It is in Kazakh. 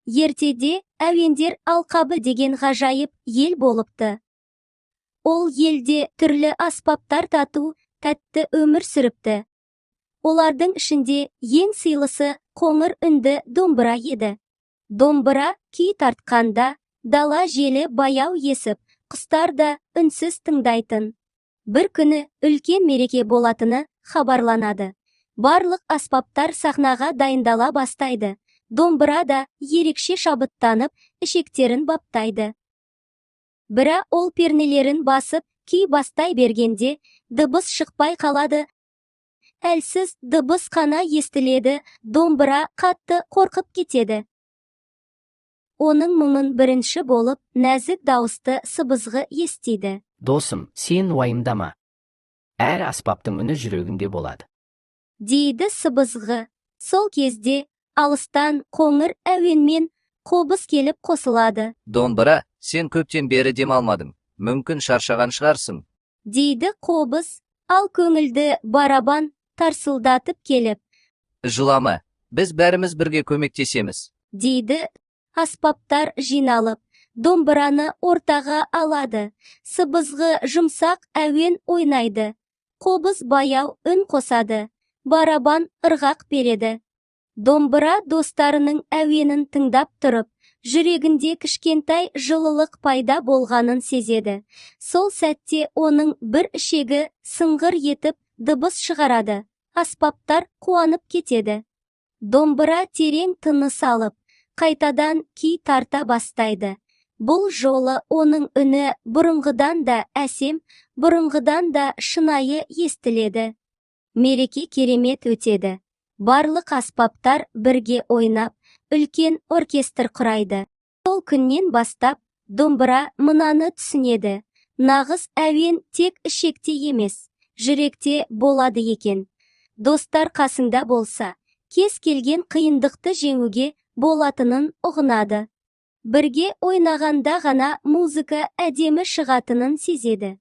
Ертеде әуендер алқабы деген ғажайып ел болыпты. Ол елде түрлі аспаптар тату, тәтті өмір сүріпті. Олардың ішінде ең сыйлысы қоңыр үнді домбыра еді. Домбыра күй тартқанда, дала желі баяу есіп, құстар да үнсіз тыңдайтын. Бір күні үлкен мереке болатыны хабарланады. Барлық аспаптар сахнаға дайындала бастайды. Домбыра да ерекше шабыттанып, ішектерін баптайды. Бірақ ол пернелерін басып, күй бастай бергенде, дыбыс шықпай қалады. Әлсіз дыбыс қана естіледі, домбыра қатты қорқып кетеді. Оның мұңын бірінші болып, нәзік дауысты сыбызғы естиді. Досым, сен уайымдама. Әр аспаптың үні жүрегінде болады. Дейді сыбызғы. Сол кезде алыстан қоңыр әуенмен қобыз келіп қосылады. Домбыра, сен көптен бері демалмадың. Мүмкін шаршаған шығарсың. Дейді қобыз, ал көңілді барабан тарсылдатып келіп. Жылама, біз бәріміз бірге көмектесеміз. Дейді. Аспаптар жиналып, домбыраны ортаға алады. Сыбызғы жұмсақ әуен ойнайды. Қобыз баяу үн қосады. Барабан ырғақ береді. Домбыра достарының әуенін тыңдап тұрып, жүрегінде кішкентай жылылық пайда болғанын сезеді. Сол сәтте оның бір ішегі сыңғыр етіп дыбыс шығарады. Аспаптар қуанып кетеді. Домбыра терең тыныс алып, қайтадан күй тарта бастайды. Бұл жолы оның үні бұрынғыдан да әсем, бұрынғыдан да шынайы естіледі. Мереке керемет өтеді. Барлық аспаптар бірге ойнап, үлкен оркестр құрайды. Сол күннен бастап, домбыра мынаны түсінеді. Нағыз әуен тек ішекте емес, жүректе болады екен. Достар қасыңда болса, кез келген қиындықты жеңуге болатынын ұғынады. Бірге ойнағанда ғана музыка әдемі шығатынын сезеді.